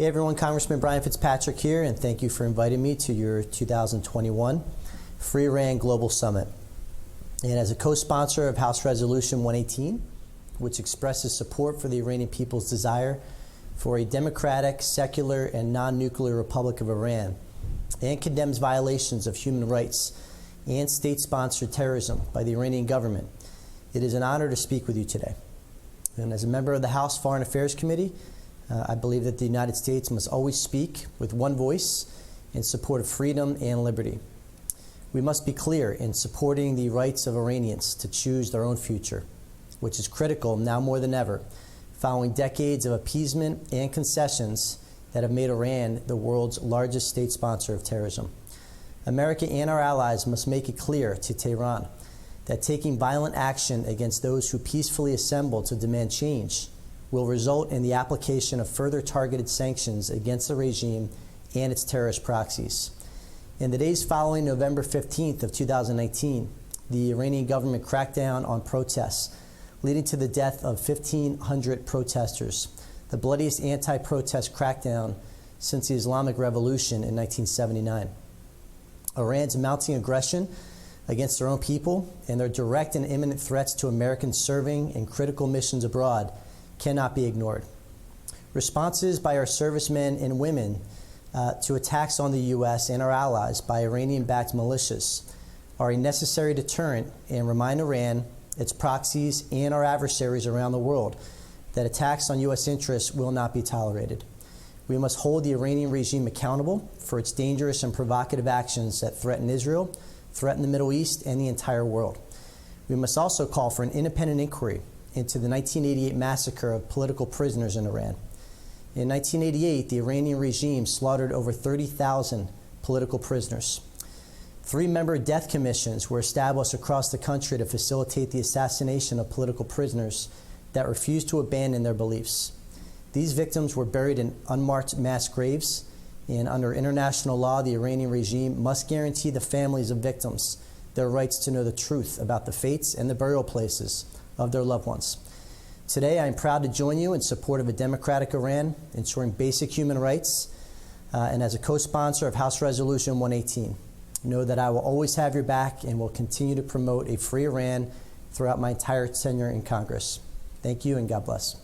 Hey everyone, Congressman Brian Fitzpatrick here, and thank you for inviting me to your 2021 Free Iran Global Summit. And as a co-sponsor of House Resolution 118, which expresses support for the Iranian people's desire for a democratic, secular, and non-nuclear Republic of Iran, and condemns violations of human rights and state-sponsored terrorism by the Iranian government, it is an honor to speak with you today. And as a member of the House Foreign Affairs Committee, I believe that the United States must always speak with one voice in support of freedom and liberty. We must be clear in supporting the rights of Iranians to choose their own future, which is critical now more than ever, following decades of appeasement and concessions that have made Iran the world's largest state sponsor of terrorism. America and our allies must make it clear to Tehran that taking violent action against those who peacefully assemble to demand change will result in the application of further targeted sanctions against the regime and its terrorist proxies. In the days following November 15th of 2019, the Iranian government cracked down on protests, leading to the death of 1,500 protesters, the bloodiest anti-protest crackdown since the Islamic Revolution in 1979. Iran's mounting aggression against their own people and their direct and imminent threats to Americans serving in critical missions abroad cannot be ignored. Responses by our servicemen and women to attacks on the U.S. and our allies by Iranian-backed militias are a necessary deterrent and remind Iran, its proxies, and our adversaries around the world that attacks on U.S. interests will not be tolerated. We must hold the Iranian regime accountable for its dangerous and provocative actions that threaten Israel, threaten the Middle East, and the entire world. We must also call for an independent inquiry into the 1988 massacre of political prisoners in Iran. In 1988, the Iranian regime slaughtered over 30,000 political prisoners. 3-member death commissions were established across the country to facilitate the assassination of political prisoners that refused to abandon their beliefs. These victims were buried in unmarked mass graves, and under international law, the Iranian regime must guarantee the families of victims their rights to know the truth about the fates and the burial places of their loved ones. Today, I am proud to join you in support of a democratic Iran, ensuring basic human rights, and as a co-sponsor of House Resolution 118. Know that I will always have your back and will continue to promote a free Iran throughout my entire tenure in Congress. Thank you and God bless.